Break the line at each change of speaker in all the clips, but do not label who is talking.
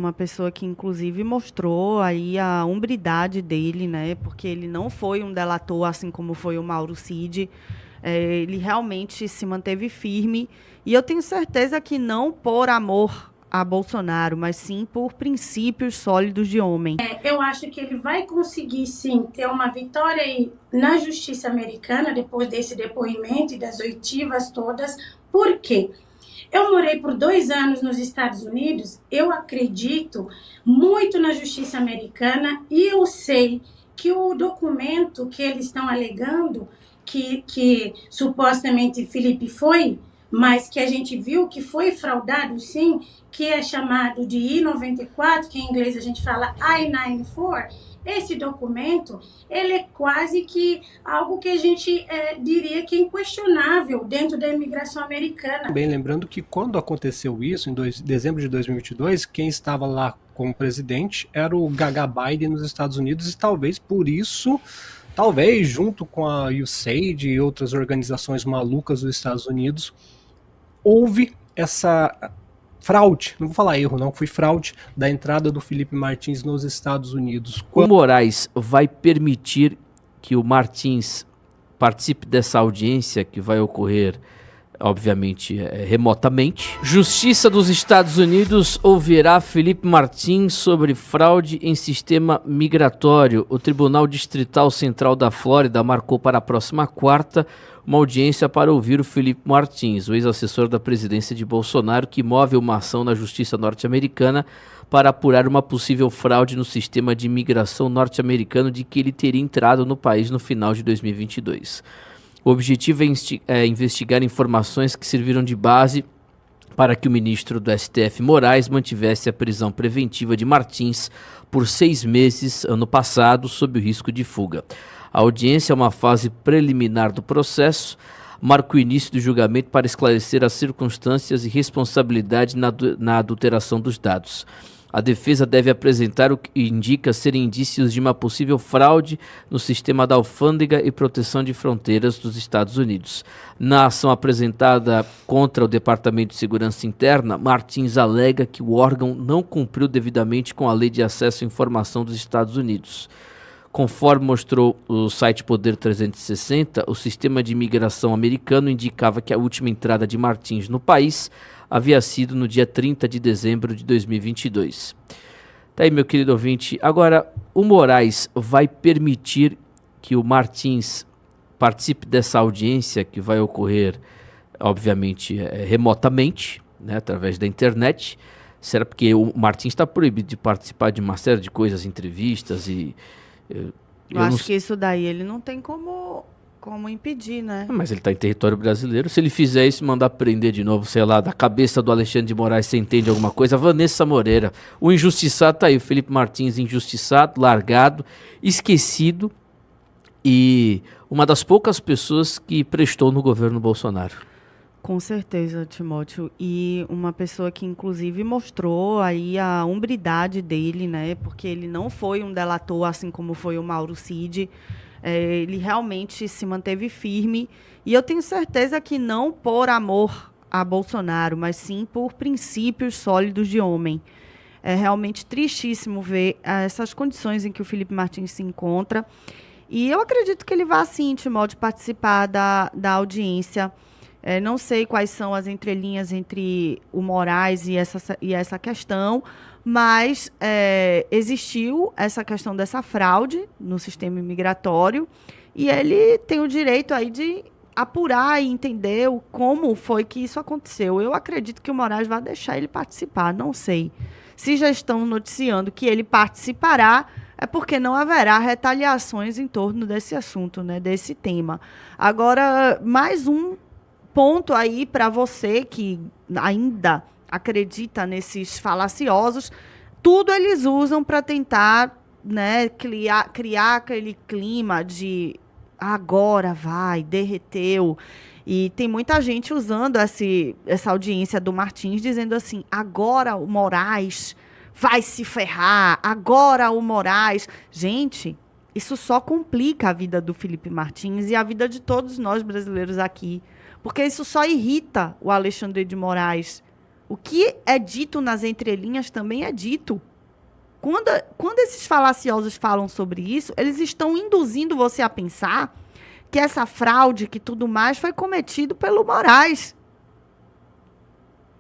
Uma pessoa que, inclusive, mostrou aí a hombridade dele, né? Porque ele não foi um delator, assim como foi o Mauro Cid. Ele realmente se manteve firme. E eu tenho certeza que não por amor a Bolsonaro, mas sim por princípios sólidos de homem.
Eu acho que ele vai conseguir, sim, ter uma vitória aí na justiça americana, depois desse depoimento e das oitivas todas. Por quê? Eu morei por 2 anos nos Estados Unidos, eu acredito muito na justiça americana e eu sei que o documento que eles estão alegando que supostamente Felipe foi, mas que a gente viu que foi fraudado sim, que é chamado de I-94, que em inglês a gente fala I-94, esse documento, ele é quase que algo que a gente diria que é inquestionável dentro da imigração americana.
Bem, lembrando que quando aconteceu isso, em dezembro de 2022, quem estava lá como presidente era o Gaga Biden nos Estados Unidos e talvez por isso, talvez junto com a USAID e outras organizações malucas dos Estados Unidos, houve essa fraude, não vou falar erro não, foi fraude da entrada do Felipe Martins nos Estados Unidos.
O Moraes vai permitir que o Martins participe dessa audiência que vai ocorrer, obviamente, remotamente. Justiça dos Estados Unidos ouvirá Felipe Martins sobre fraude em sistema migratório. O Tribunal Distrital Central da Flórida marcou para a próxima quarta uma audiência para ouvir o Felipe Martins, o ex-assessor da presidência de Bolsonaro, que move uma ação na justiça norte-americana para apurar uma possível fraude no sistema de imigração norte-americano de que ele teria entrado no país no final de 2022. O objetivo é investigar informações que serviram de base para que o ministro do STF, Moraes, mantivesse a prisão preventiva de Martins por 6 meses ano passado, sob o risco de fuga. A audiência é uma fase preliminar do processo, marca o início do julgamento para esclarecer as circunstâncias e responsabilidade na adulteração dos dados. A defesa deve apresentar o que indica serem indícios de uma possível fraude no sistema da alfândega e proteção de fronteiras dos Estados Unidos. Na ação apresentada contra o Departamento de Segurança Interna, Martins alega que o órgão não cumpriu devidamente com a Lei de Acesso à Informação dos Estados Unidos. Conforme mostrou o site Poder 360, o sistema de imigração americano indicava que a última entrada de Martins no país havia sido no dia 30 de dezembro de 2022. Tá aí, meu querido ouvinte. Agora, o Moraes vai permitir que o Martins participe dessa audiência que vai ocorrer, obviamente, remotamente, né, através da internet. Será porque o Martins está proibido de participar de uma série de coisas, entrevistas e...
Eu acho que isso daí ele não tem como impedir, né?
Mas ele está em território brasileiro. Se ele fizer isso, mandar prender de novo, sei lá, da cabeça do Alexandre de Moraes, você entende alguma coisa? Vanessa Moreira. O injustiçado tá aí, o Felipe Martins injustiçado, largado, esquecido e uma das poucas pessoas que prestou no governo Bolsonaro.
Com certeza, Timóteo. E uma pessoa que, inclusive, mostrou aí a hombridade dele, né? Porque ele não foi um delator, assim como foi o Mauro Cid. Ele realmente se manteve firme. E eu tenho certeza que não por amor a Bolsonaro, mas sim por princípios sólidos de homem. É realmente tristíssimo ver essas condições em que o Felipe Martins se encontra. E eu acredito que ele vai, sim, Timóteo, participar da audiência. Não sei quais são as entrelinhas entre o Moraes e essa questão, mas existiu essa questão dessa fraude no sistema imigratório e ele tem o direito aí de apurar e entender como foi que isso aconteceu. Eu acredito que o Moraes vai deixar ele participar, não sei. Se já estão noticiando que ele participará, é porque não haverá retaliações em torno desse assunto, né, desse tema. Agora, mais um ponto aí para você que ainda acredita nesses falaciosos, tudo eles usam para tentar, né, criar aquele clima de agora vai, derreteu. E tem muita gente usando essa audiência do Martins dizendo assim, agora o Moraes vai se ferrar, agora o Moraes... Gente, isso só complica a vida do Felipe Martins e a vida de todos nós brasileiros aqui. Porque isso só irrita o Alexandre de Moraes. O que é dito nas entrelinhas também é dito. Quando esses falaciosos falam sobre isso, eles estão induzindo você a pensar que essa fraude, que tudo mais, foi cometido pelo Moraes.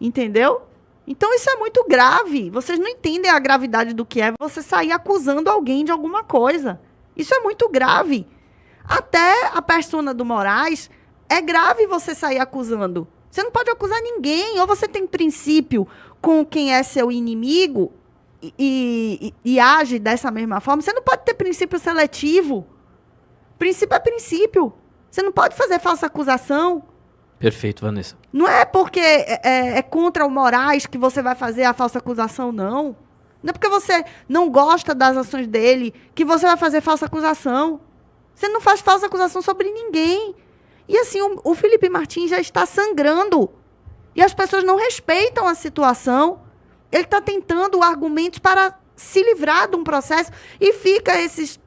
Entendeu? Então isso é muito grave. Vocês não entendem a gravidade do que é você sair acusando alguém de alguma coisa. Isso é muito grave. Até a persona do Moraes, é grave você sair acusando. Você não pode acusar ninguém. Ou você tem princípio com quem é seu inimigo e age dessa mesma forma. Você não pode ter princípio seletivo. Princípio é princípio. Você não pode fazer falsa acusação.
Perfeito, Vanessa.
Não é porque é contra o Moraes que você vai fazer a falsa acusação, não. Não é porque você não gosta das ações dele que você vai fazer falsa acusação. Você não faz falsa acusação sobre ninguém. E assim, o Felipe Martins já está sangrando. E as pessoas não respeitam a situação. Ele está tentando argumentos para se livrar de um processo e fica esses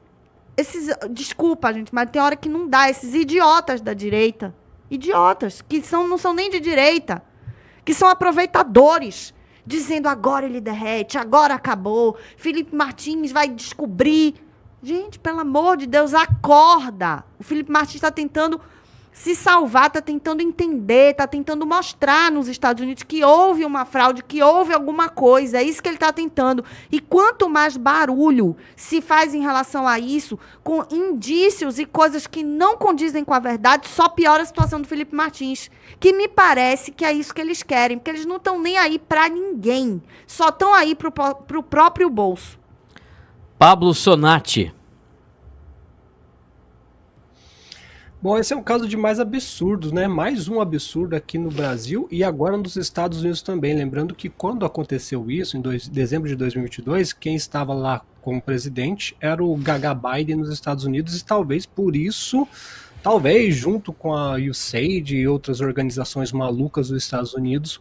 desculpa, gente, mas tem hora que não dá, esses idiotas da direita. Idiotas, que não são nem de direita, que são aproveitadores, dizendo agora ele derrete, agora acabou, Felipe Martins vai descobrir. Gente, pelo amor de Deus, acorda. O Felipe Martins está tentando se salvar, está tentando entender, está tentando mostrar nos Estados Unidos que houve uma fraude, que houve alguma coisa. É isso que ele está tentando. E quanto mais barulho se faz em relação a isso, com indícios e coisas que não condizem com a verdade, só piora a situação do Felipe Martins. Que me parece que é isso que eles querem, porque eles não estão nem aí para ninguém. Só estão aí para o próprio bolso.
Pablo Sonati.
Bom, esse é um caso de mais absurdos, né? Mais um absurdo aqui no Brasil e agora nos Estados Unidos também. Lembrando que quando aconteceu isso, em dezembro de 2022, quem estava lá como presidente era o Gaga Biden nos Estados Unidos e talvez por isso, talvez junto com a USAID e outras organizações malucas dos Estados Unidos,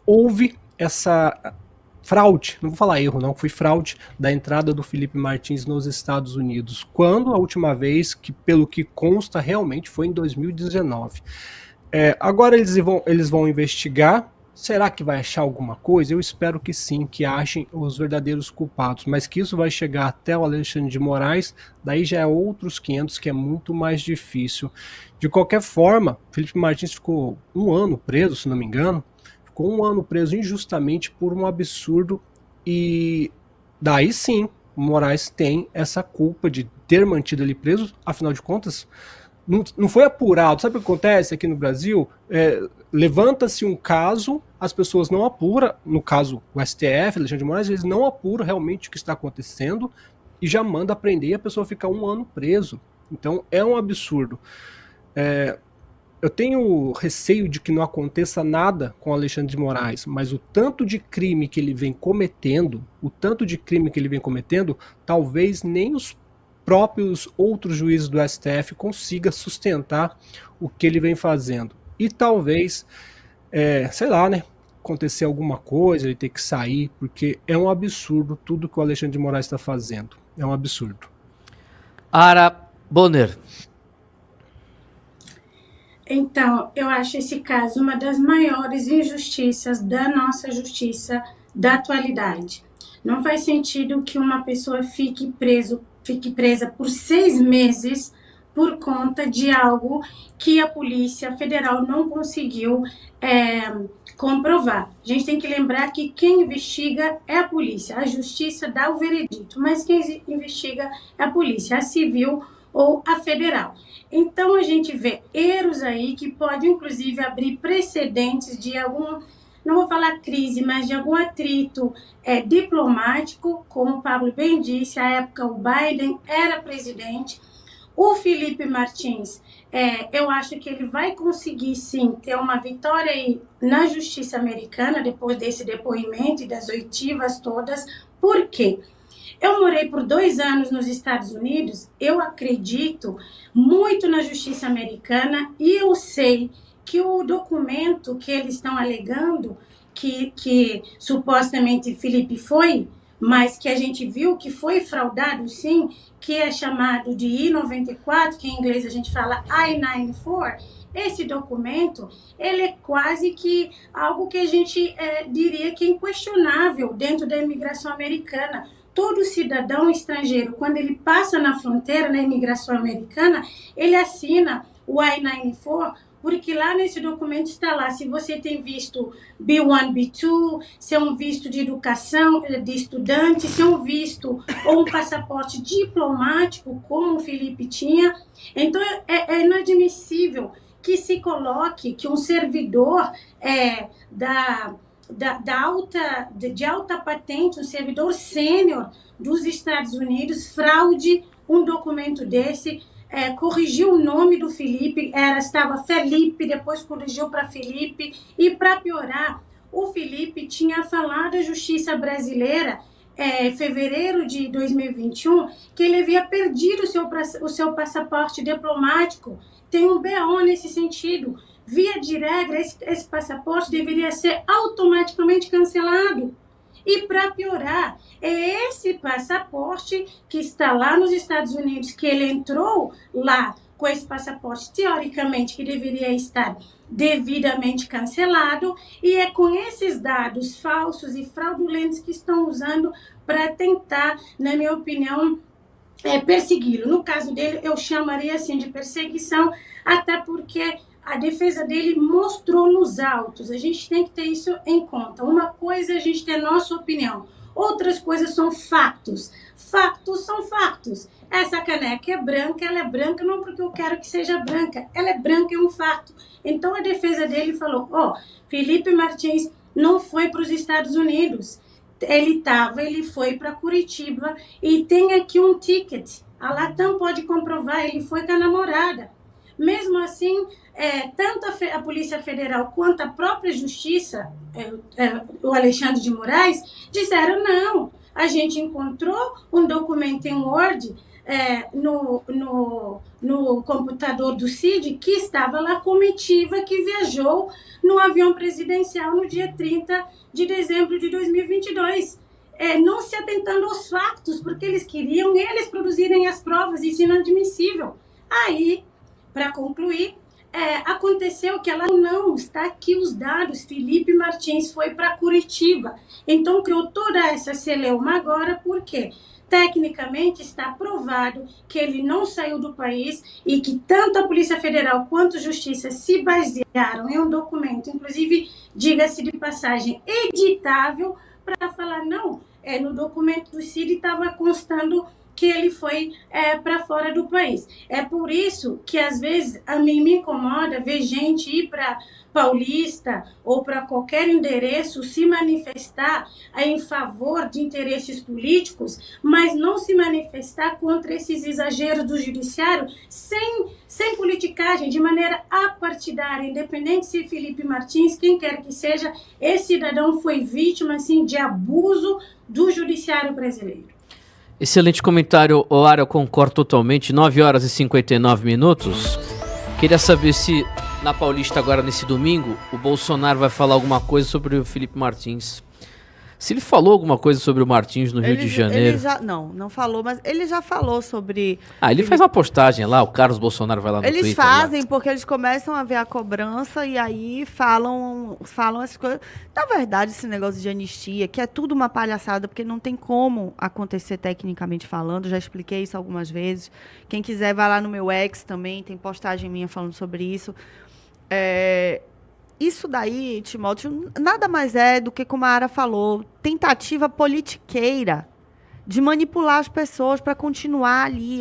houve essa fraude, não vou falar erro não, foi fraude da entrada do Felipe Martins nos Estados Unidos, quando a última vez, que pelo que consta realmente foi em 2019. Agora eles vão investigar, será que vai achar alguma coisa? Eu espero que sim, que achem os verdadeiros culpados, mas que isso vai chegar até o Alexandre de Moraes, daí já é outros 500, que é muito mais difícil. De qualquer forma, Felipe Martins ficou 1 ano preso, se não me engano, ficou 1 ano preso injustamente por um absurdo e daí sim o Moraes tem essa culpa de ter mantido ele preso, afinal de contas não foi apurado. Sabe o que acontece aqui no Brasil? Levanta-se um caso, as pessoas não apuram, no caso o STF, Alexandre de Moraes, eles não apuram realmente o que está acontecendo e já manda prender e a pessoa fica 1 ano preso. Então é um absurdo. Eu tenho receio de que não aconteça nada com Alexandre de Moraes, mas o tanto de crime que ele vem cometendo, talvez nem os próprios outros juízes do STF consigam sustentar o que ele vem fazendo. E talvez, sei lá, né, acontecer alguma coisa, ele ter que sair, porque é um absurdo tudo que o Alexandre de Moraes está fazendo. É um absurdo.
Ara Bonner.
Então, eu acho esse caso uma das maiores injustiças da nossa justiça da atualidade. Não faz sentido que uma pessoa fique presa por 6 meses por conta de algo que a Polícia Federal não conseguiu comprovar. A gente tem que lembrar que quem investiga é a polícia, a justiça dá o veredito, mas quem investiga é a polícia, a civil ou a federal. Então a gente vê erros aí que podem inclusive abrir precedentes de algum, não vou falar crise, mas de algum atrito diplomático, como o Pablo bem disse, à época o Biden era presidente. O Felipe Martins, eu acho que ele vai conseguir sim ter uma vitória aí na justiça americana depois desse depoimento e das oitivas todas. Por quê? Eu morei por 2 anos nos Estados Unidos, eu acredito muito na justiça americana e eu sei que o documento que eles estão alegando, que supostamente Felipe foi, mas que a gente viu que foi fraudado sim, que é chamado de I-94, que em inglês a gente fala I-94, esse documento, ele é quase que algo que a gente diria que é inquestionável dentro da imigração americana. Todo cidadão estrangeiro, quando ele passa na fronteira, na imigração americana, ele assina o I-94, porque lá nesse documento está lá, se você tem visto B1, B2, se é um visto de educação, de estudante, se é um visto ou um passaporte diplomático, como o Felipe tinha. Então, é inadmissível que se coloque que um servidor de alta patente, um servidor sênior dos Estados Unidos, fraude um documento desse, corrigiu o nome do Felipe, estava Felipe, depois corrigiu para Felipe, e para piorar, o Felipe tinha falado à Justiça Brasileira, em fevereiro de 2021, que ele havia perdido o seu passaporte diplomático. Tem um BO nesse sentido. Via de regra, esse passaporte deveria ser automaticamente cancelado. E para piorar, é esse passaporte que está lá nos Estados Unidos, que ele entrou lá com esse passaporte, teoricamente, que deveria estar devidamente cancelado, e é com esses dados falsos e fraudulentos que estão usando para tentar, na minha opinião, persegui-lo. No caso dele, eu chamaria assim de perseguição, até porque a defesa dele mostrou nos autos. A gente tem que ter isso em conta. Uma coisa é a gente ter nossa opinião, outras coisas são fatos. Fatos são fatos. Essa caneca é branca, ela é branca não porque eu quero que seja branca, ela é branca, é um fato. Então a defesa dele falou, Felipe Martins não foi para os Estados Unidos, ele foi para Curitiba e tem aqui um ticket, a Latam pode comprovar, ele foi com a namorada. Mesmo assim, tanto a Polícia Federal quanto a própria Justiça, o Alexandre de Moraes, disseram não, a gente encontrou um documento em Word no computador do CID que estava lá, comitiva que viajou no avião presidencial no dia 30 de dezembro de 2022. Não se atentando aos fatos, porque eles queriam eles produzirem as provas, isso é inadmissível. Aí, para concluir, aconteceu que ela não está aqui os dados, Felipe Martins foi para Curitiba. Então, criou toda essa celeuma agora, por quê? Tecnicamente está provado que ele não saiu do país e que tanto a Polícia Federal quanto a Justiça se basearam em um documento, inclusive, diga-se de passagem, editável, para falar, não, no documento do CID estava constando que ele foi para fora do país. É por isso que, às vezes, a mim me incomoda ver gente ir para Paulista ou para qualquer endereço se manifestar em favor de interesses políticos, mas não se manifestar contra esses exageros do judiciário sem politicagem, de maneira apartidária, independente se Felipe Martins, quem quer que seja, esse cidadão foi vítima assim, de abuso do judiciário brasileiro.
Excelente comentário, Oara, eu concordo totalmente. 9 horas e 59 minutos. Queria saber se na Paulista agora nesse domingo o Bolsonaro vai falar alguma coisa sobre o Felipe Martins. Se ele falou alguma coisa sobre o Martins no Rio de Janeiro...
Não falou, mas ele já falou sobre...
ele faz uma postagem lá, o Carlos Bolsonaro vai lá no Twitter.
Eles fazem, porque eles começam a ver a cobrança e aí falam essas coisas. Na verdade, esse negócio de anistia, que é tudo uma palhaçada, porque não tem como acontecer tecnicamente falando, já expliquei isso algumas vezes. Quem quiser, vai lá no meu ex também, tem postagem minha falando sobre isso. Isso daí, Timóteo, nada mais é do que, como a Ara falou, tentativa politiqueira de manipular as pessoas para continuar ali,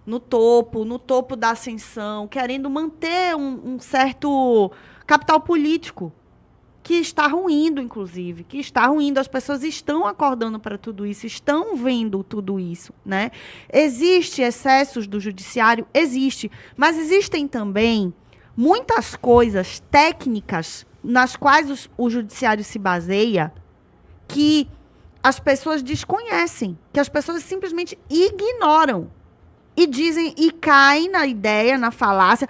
no topo da ascensão, querendo manter um certo capital político que está ruindo, inclusive, as pessoas estão acordando para tudo isso, estão vendo tudo isso, né? Existe excessos do judiciário? Existe, mas existem também muitas coisas técnicas nas quais o judiciário se baseia que as pessoas desconhecem, que as pessoas simplesmente ignoram e dizem e caem na ideia, na falácia,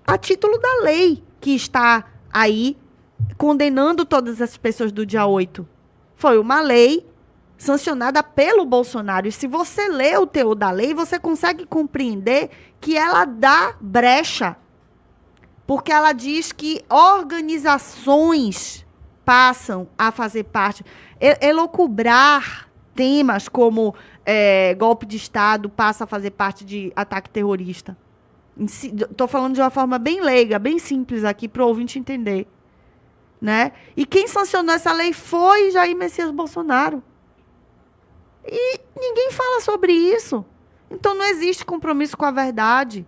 a título da lei que está aí condenando todas as pessoas do dia 8. Foi uma lei sancionada pelo Bolsonaro. E se você lê o teor da lei, você consegue compreender que ela dá brecha porque ela diz que organizações passam a fazer parte. Elocubrar temas como golpe de Estado passa a fazer parte de ataque terrorista. Estou falando de uma forma bem leiga, bem simples aqui, para o ouvinte entender. Né? E quem sancionou essa lei foi Jair Messias Bolsonaro. E ninguém fala sobre isso. Então não existe compromisso com a verdade.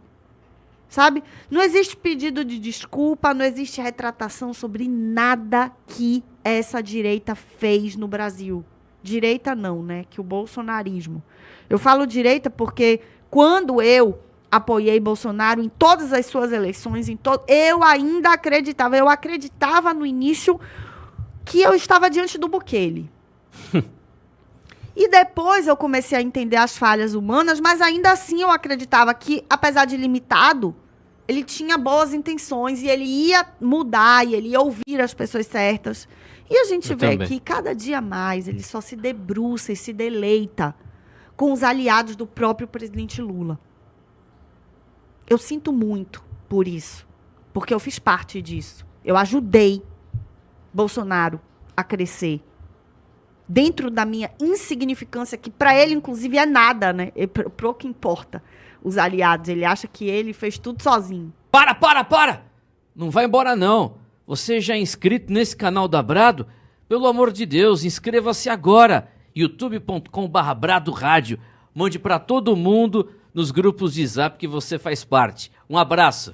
Sabe? Não existe pedido de desculpa, não existe retratação sobre nada que essa direita fez no Brasil. Direita não, né? Que o bolsonarismo. Eu falo direita porque quando eu apoiei Bolsonaro em todas as suas eleições, eu ainda acreditava. Eu acreditava no início que eu estava diante do Bukele. E depois eu comecei a entender as falhas humanas, mas ainda assim eu acreditava que, apesar de limitado, ele tinha boas intenções e ele ia mudar e ele ia ouvir as pessoas certas. E a gente vê que cada dia mais ele só se debruça e se deleita com os aliados do próprio presidente Lula. Eu sinto muito por isso, porque eu fiz parte disso. Eu ajudei Bolsonaro a crescer. Dentro da minha insignificância, que para ele, inclusive, é nada, né? Pro que importa os aliados. Ele acha que ele fez tudo sozinho.
Para! Não vai embora, não. Você já é inscrito nesse canal da Brado? Pelo amor de Deus, inscreva-se agora. youtube.com/Brado Rádio. Mande para todo mundo nos grupos de Zap que você faz parte. Um abraço.